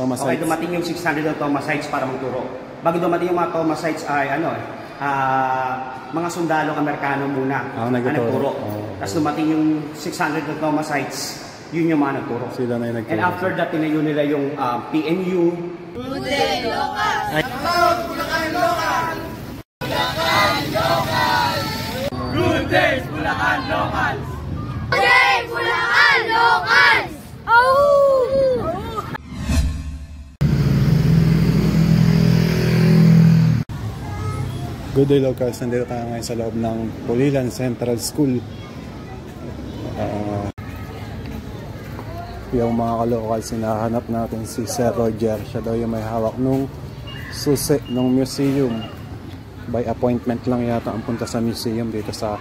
Okay, dumating yung 600 na Thomasites para magturo. Bago dumating yung mga Thomasites ay mga sundalong Amerikano muna ang nagturo. Tapos dumating yung 600 na Thomasites, yun yung mga nagturo. Sila na yung nagturo. And after that, tinayo nila yung PNU. Good day, Locals! Bulacan Locals! Bulacan Locals! Good days, Bulacan Locals! Good day, Bulacan Locals! Oh! Good day, Locals. Nandito tayo ngayon sa loob ng Pulilan Central School. Yung mga ka-locals, hinahanap natin si Sir Roger. Siya daw yung may hawak nung susi ng museum. By appointment lang yata ang punta sa museum dito sa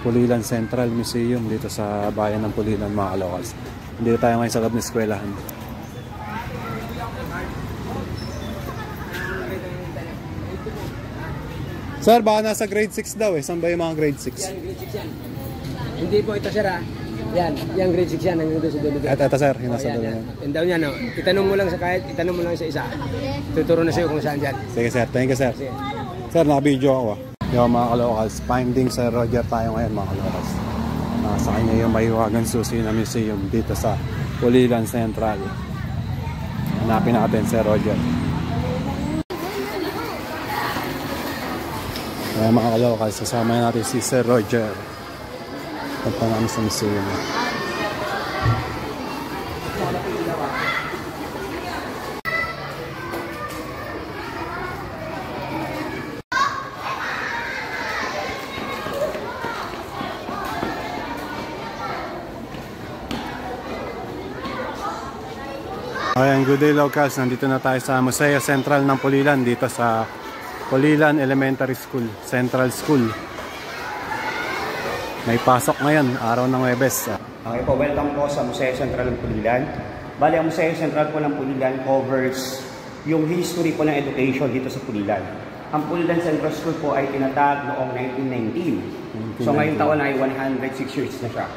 Pulilan Central Museum dito sa bayan ng Pulilan, mga ka-locals. Nandito tayo ngayon sa loob ng eskwelahan. Sir, baka nasa grade 6 daw eh. Saan ba yung mga grade 6? Yan, grade 6 yan. Hindi po ito, sir, ha? Yan, yung grade 6 yan. Hanggang doon sa dulo. Ito, sir. Yung nasa dulo. Yung daw niya, no? Itanong mo lang sa kahit, itanong mo lang sa isa. Tuturo na sa'yo kung saan dyan. Sige, sir. Thank you, sir. Sige. Sir, naka-video ako. Yung mga ka-locals, finding Sir Roger tayo ngayon, mga ka-locals. Sa kanya yung Mahiwagang Susi na museum dito sa Pulilan Central. Hanapin natin Sir Roger. Kaya mga ka-locals, kasama natin si Sir Roger. Punta namin sa museum. Ayan, good day, Locals. Nandito na tayo sa Museo Central ng Pulilan dito sa Pulilan Elementary School, Central School. May pasok ngayon, araw ng Huwebes. Okay po, welcome po sa Museo Central ng Pulilan. Bali, ang Museo Central po ng Pulilan covers yung history po ng education dito sa Pulilan. Ang Pulilan Central School po ay tinatag noong 1919. So ngayong taon ay 106 years na siya.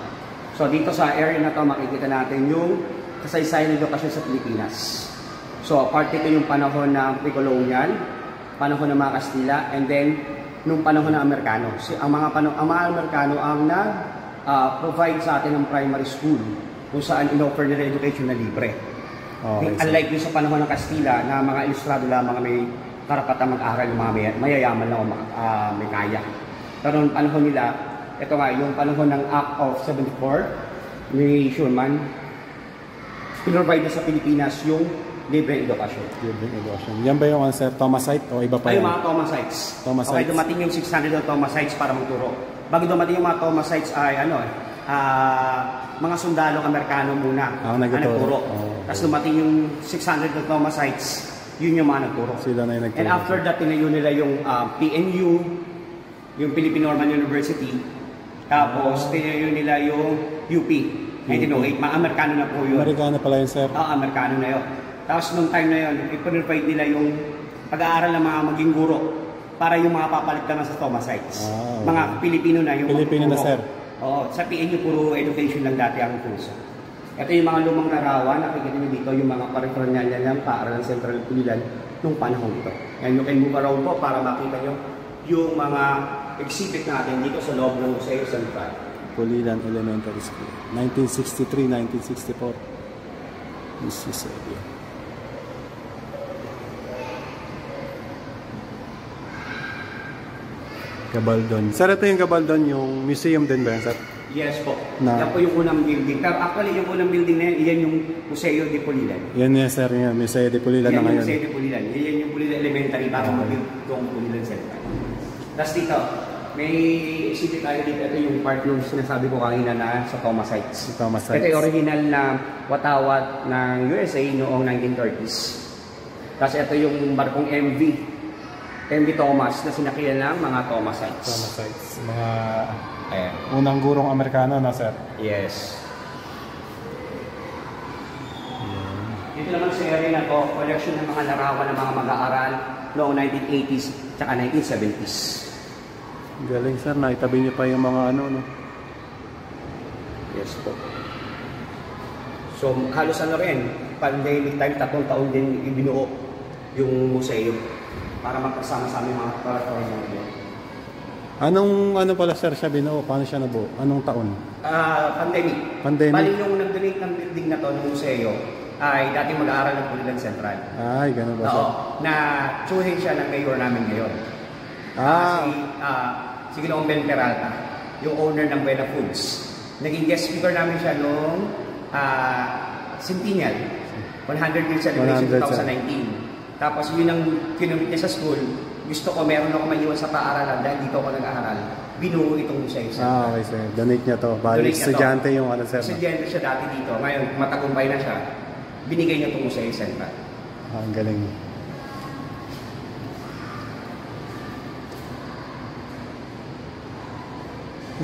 So dito sa area na to makikita natin yung kasaysayan ng edukasyon sa Pilipinas. So part ito yung panahon ng pre-colonial, panahon ng mga Kastila, and then nung panahon ng Amerikano. Ang mga Amerikano ang provide sa atin ng primary school kung saan in-offer nila education na libre. Okay, unlike yung sa panahon ng Kastila na mga ilustrado lamang may karapatan mag-aral yung mga mayayaman lang o may kaya. Pero nung panahon nila, ito nga, yung panahon ng Act of 74 ni Schuman, pinrovide na sa Pilipinas yung libreng edukasyon. Libreng edukasyon. Yan ba yung answer, Thomasite o iba pa yan? Ay, yung mga Thomasites. Okay, dumating yung 600 na Thomasites para magturo. Bago dumating yung mga Thomasites ay mga sundalong Amerikano muna ang nagturo. Tapos dumating yung 600 na Thomasites, yun yung mga nagturo. Sila na yung nagturo. And after that, tinayo nila yung PNU, yung Philippine Normal University. Tapos tinayo nila yung UP. 1908, mga Amerikano na po yun. Amerikano pala yun, sir? Oo, Amerikano na yun. Tapos nung time na yun, i-provide nila yung pag-aaral ng mga maging guro para yung mga papalit naman sa Thomasites. Okay. Mga Pilipino na yung Pilipino na, sir? Oo, sa PNU puro education lang dati ang kurso. Ito yung mga lumang larawan, nakikita nyo dito yung mga parifernal lang para ng Central Pulilan nung panahon ito. And you can move around po para makita nyo yung mga exhibit natin dito sa loob ng Museo Central. Pulilan Elementary School. 1963-1964. This is it. Gabaldon. Sir, ito yung Gabaldon, yung museum din ba yan, sir? Yes po. Yan po yung unang building. Pero actually, yung unang building na yan, yan yung Museo de Pulilan. Yan yan, sir. Yan, Museo de Pulilan na ngayon. Yan yung Museo de Pulilan. Yan yung Pulilan Elementary para mag-build itong Pulilan Central. Tapos dito, may exhibit tayo dito. Ito yung part yung sinasabi ko kanina na sa Thomasites. Ito yung original na watawat ng USA noong 1930s. Tapos ito yung barkong MV Thomas na sinakilan ng mga Thomasites. Thomasites. Mga unang gurong Amerikano na, sir? Yes. Dito naman sa area na to, collection ng mga larawan ng mga mag-aaral noong 1980s at 1970s. Galing, sir. Naitabi niyo pa yung mga ano, no? Yes po. So, halos ano rin, pandemic time, 3 taon din ibinuo yung museo para magkasama sa aming mga kuratorya ngayon. Ano pala sir siya binuo? Paano siya nabuo? Anong taon? Pandemic. Bali yung nag-donate ng building na to ng museo ay dati mag-aaral ng Pulilan Central. Ay, ganun ba sir? Na tsuhin siya ng mayor namin ngayon. Si Ginoong Ben Peralta, yung owner ng Buena Foods. Naging guest speaker namin siya noong Centennial, 100 years celebration 2019. Tapos yun ang kinumit niya sa school. Gusto ko, meron ako maiwan sa paaralan dahil dito ako nag-aaral. Binuo itong museo. Okay sir. Donate niya to. Bali, estudyante yung ano sir. Estudyante siya dati dito. Ngayon, matagumpay na siya. Binigay niya itong museo central. Ang galing.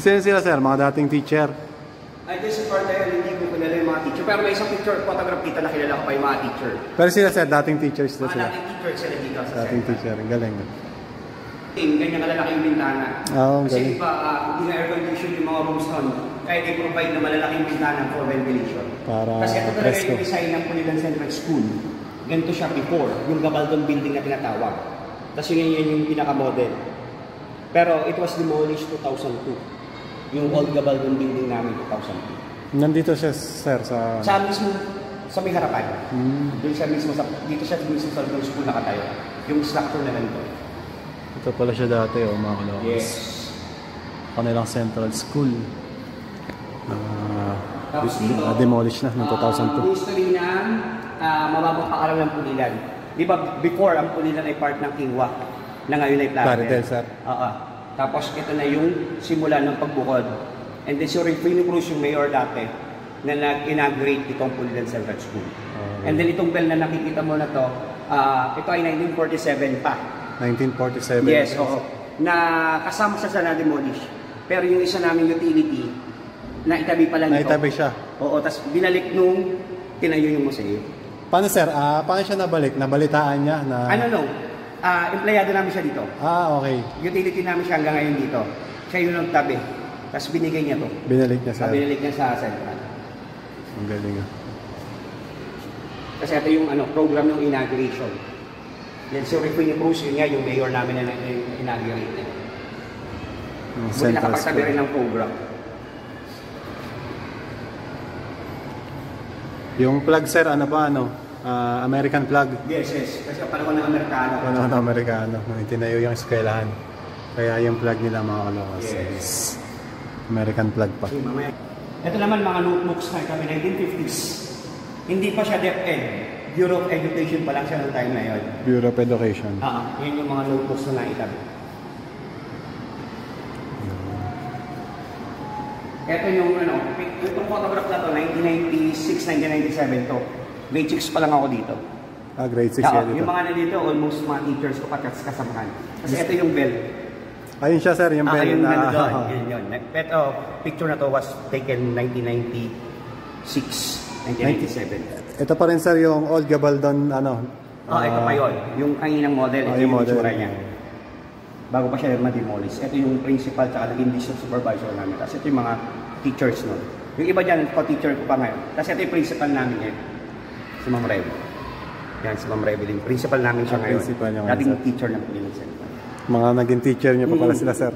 Sino sila sir? Mga dating teacher? I just support tayo, hindi ko kilala yung mga teacher. Pero may isang picture, photograph dito na kilala ko pa yung mga teacher. Pero sila sir, dating teachers na sila? Dating teachers sila dito sa dating teacher, ang galing. Ganyan kalalaki yung bintana. Kasi galing. di ba, hindi na air condition yung mga rooms noon. Kaya i-provide na malalaking bintana for ventilation. Kasi ito talaga yung design ng Pulilan Central School. Ganito siya before, yung Gabaldon building na tinatawag. Tapos yun yung pinaka-model. Pero it was demolished 2002. Yung old Gabaldon building namin 2002. Nandito siya sir sa... Sa mismo, sa may harapan. Doon siya mismo, dito siya mismo sa school nakatayo. Yung structure na nandito. Ito pala siya dati mga kalakas. Yes. Kanilang Central School. Tapos dito, demolish na noong 2002. History ng mababang paaralan ng Pulilan. Di ba before ang Pulilan ay part ng Kingwa na ngayon ay Plaridel sir. Tapos ito na yung simula ng pagbukod. And then si Rufino Cruz yung mayor dati na nag-inaugurate itong Pulilan Central School. And then itong bell na nakikita mo na to, ito ay 1947 pa. 1947? Yes, oo. Na kasama siya sa na-demolish. Pero yung isa naming utility, naitabi pala nito. Naitabi siya? Oo, tapos binalik nung tinayo yung museo. Paano sir? Paano siya nabalik? Nabalitaan niya na... Empleyado namin siya dito. Okay. Utility namin siya hanggang ngayon dito. Siya yung nagtabi. Tapos binigay niya to. Binalik niya sa... Binalik niya sa Central. Ang galing Kasi ito yung program ng inauguration. Yan si Rufino Cruz, yun nga yung mayor namin na inaugurate. Muli nakapagtabi rin ng program. Yung plug sir, American flag. Yes. Kasi panahon ng Amerikano. Panahon ng Amerikano. Itinayo yung eskwelahan. Kaya yung flag nila mga kalakas is American flag pa. Ito naman mga notebooks na kami 1950s. Hindi pa siya DepEd. Bureau of Education pa lang siya noong time na yun. Bureau of Education. Yun yung mga notebooks na naitabi. Ito yung itong photograph na to, 1996, 1997 to. Grade 6 pa lang ako dito. Grade 6 yan dito. Yung mga nandito, almost mga teachers ko kasamahan. Kasi ito yung bell. Ayun siya sir, yung bell yung na... Yun. Ito, picture na to was taken 1996, 1997. Ito pa rin sir, yung old Gabaldon, ito pa yun. Yung kanginang model, ito yung itsura niya. Bago pa siya ma-demolish. Ito yung principal at naging district supervisor namin. Kasi ito yung mga teachers nun. Yung iba dyan, co-teacher ko pa ngayon. Kasi ito yung principal namin ngayon. Si Ma'am Reb. Yan, si Ma'am Rebelin. Principal namin siya ngayon. Dating teacher ng Pulilan Central. Mga naging teacher niyo pa pala sila, sir.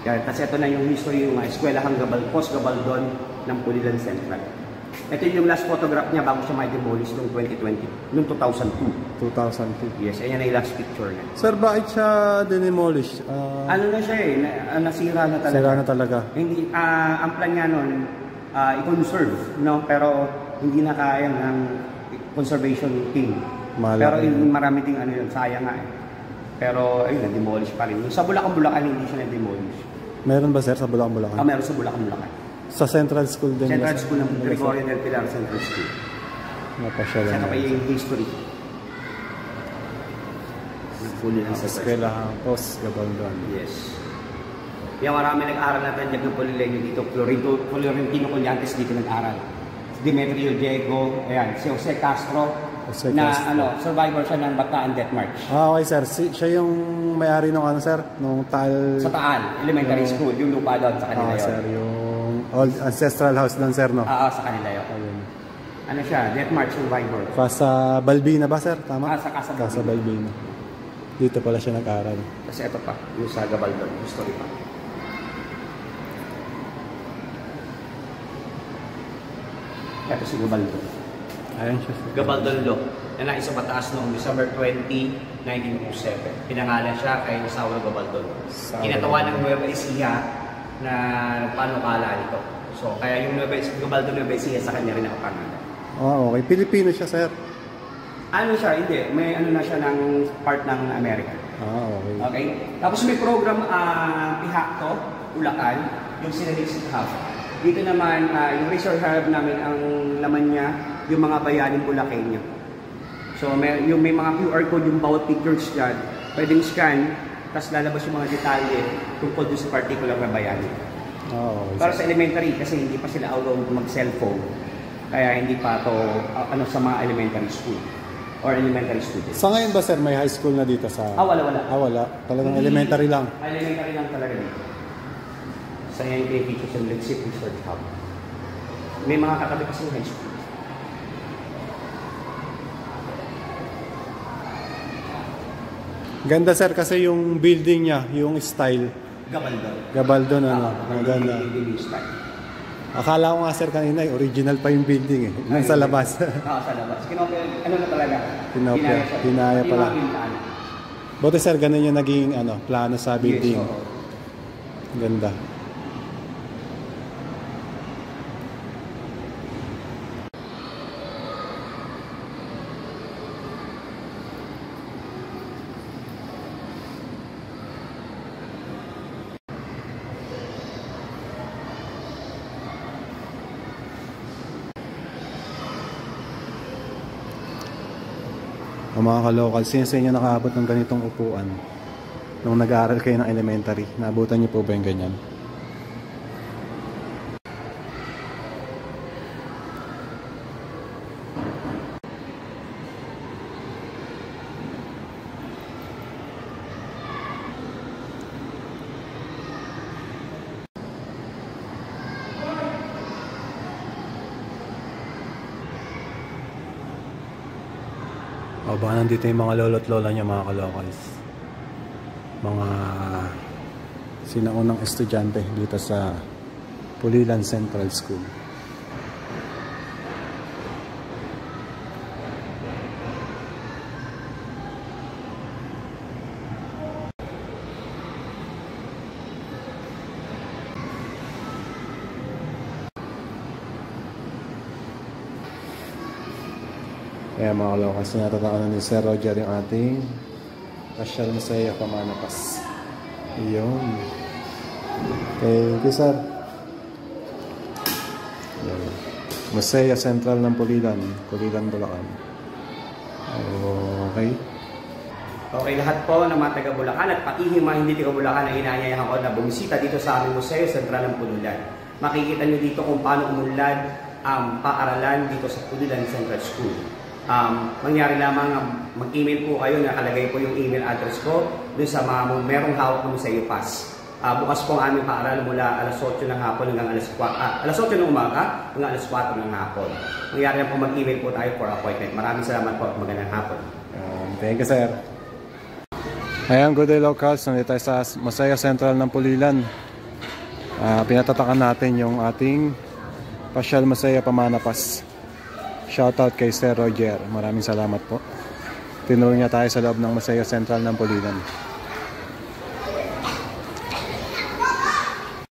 Yan, kasi ito na yung history, yung eskwelahang post-Gabaldon ng Pulilan Central. Ito yung last photograph niya bago siya may demolish noong 2020, noong 2002. 2002? Yes, ayan na yung last picture niya. Sir, bakit siya demolish? Na siya nasira na talaga. Nasira na talaga? Hindi, ang plan niya nun, i-conserve, no? Pero hindi na kaya ng conservation team. Pero marami ding yun, sayang nga eh. Pero ayun, na-demolish pa rin. Sa Bulacan, hindi siya na-demolish. Meron ba sir sa Bulacan? Meron sa Bulacan. Sa Central School din? Central School ng Gregorio del Pilar Central School. Napasyalan na. Sa yung history. Nagpuli ng eskwelahan post-Gabaldon. Yes. Yung marami nag-aral natin dyan ng Pulileño dito. Florentino Collantes dito nag-aral. Demetrio Diego, ayan, si Jose Castro. Survivor siya ng Bataan Death March. Okay sir, siya yung may-ari nung sir? Nung Taal... Sa Taal, elementary school, yung lupa doon sa kanila yun. Sir, yung old ancestral house doon sir, no? Sa kanila yun. Ano siya, Death March Survivor. Casa Balbina ba, sir? Tama? Sa Casa Casa Balbina. Dito pala siya nag-aral. Kasi ito pa, yung sa Gabaldon, history pa. Ito si Gabaldon. Ayan siya. Gabaldon Law, na nais sa mataas noong December 20, 1907. Pinangalan siya kay Saulo Gabaldon. Kinatawa ng Nueva Ecija na panukala nito. So, kaya yung Gabaldon Nueva Ecija sa kanya rin nakapangalan. Okay. Pilipino siya, sir. Ano siya? Hindi. May ano na siya ng part ng America. Okay. Okay? Tapos may program Pihakto, Bulacan, yung Sinalisip Hub. Dito naman, yung research hub namin, ang laman niya, yung mga bayaning Bulacanyo. So, may mga QR code, yung bawat pictures dyan, pwedeng scan, tapos lalabas yung mga detalye tungkol doon sa particular na bayani. Okay. Para sa elementary, kasi hindi pa sila allowed mag-cellphone. Kaya hindi pa to sa mga elementary school or elementary students. Sa ngayon ba, sir, may high school na dito sa... Wala. Wala. Talagang elementary lang. Elementary lang talaga dito. Sa ngayon yung teachers and leadership research hub. May mga katabi kasi high school. Ganda, sir, kasi yung building niya, yung style. Gabaldon, ano. Ang ganda. Akala ko nga, sir, kanina, original pa yung building eh. Nang sa labas. Sa labas. Ano na talaga? Hinaya pala. Buti, sir, ganun yung naging plano sa building. Yes, ganda. Ang mga ka-local, since inyo nakaabot ng ganitong upuan nung nag-aaral kayo ng elementary, naabutan niyo po ba yung ganyan? O baka nandito yung mga lolo't lola niya, mga ka-locals. Mga sinaunang estudyante dito sa Pulilan Central School. Kaya mga kalokas, natatakon ni Sir Roger yung ating Pasyal Masaya Pamanapas. Iyon. Thank you, sir. Masaya Central ng Pulilan, Bulacan. Okay. Okay, lahat po ng mga taga Bulacan at pati yung mga hindi taga Bulacan na inaanyayahan ko na bumisita dito sa aming Museo Sentral ng Pulilan. Makikita nyo dito kung paano umunlad ang paaralan dito sa Pulilan Central School. Mangyari lamang mag-email po kayo, nakalagay po yung email address ko doon sa mga merong hawak ng Museo Pass. Bukas po ang aming paaralan mula alas 8 ng hapon hanggang alas 8 ng umaga hanggang alas 4 ng hapon. Mangyari lang po mag-email po tayo for appointment. Maraming salamat po at magandang hapon. Thank you, sir. Ayan, good day locals. Nandito tayo sa Masaya Central ng Pulilan. Pinatatakan natin yung ating Pasyal Masaya Pamanapas. Shoutout kay Sir Roger. Maraming salamat po. Tinuro niya tayo sa loob ng Masaya Central ng Pulilan.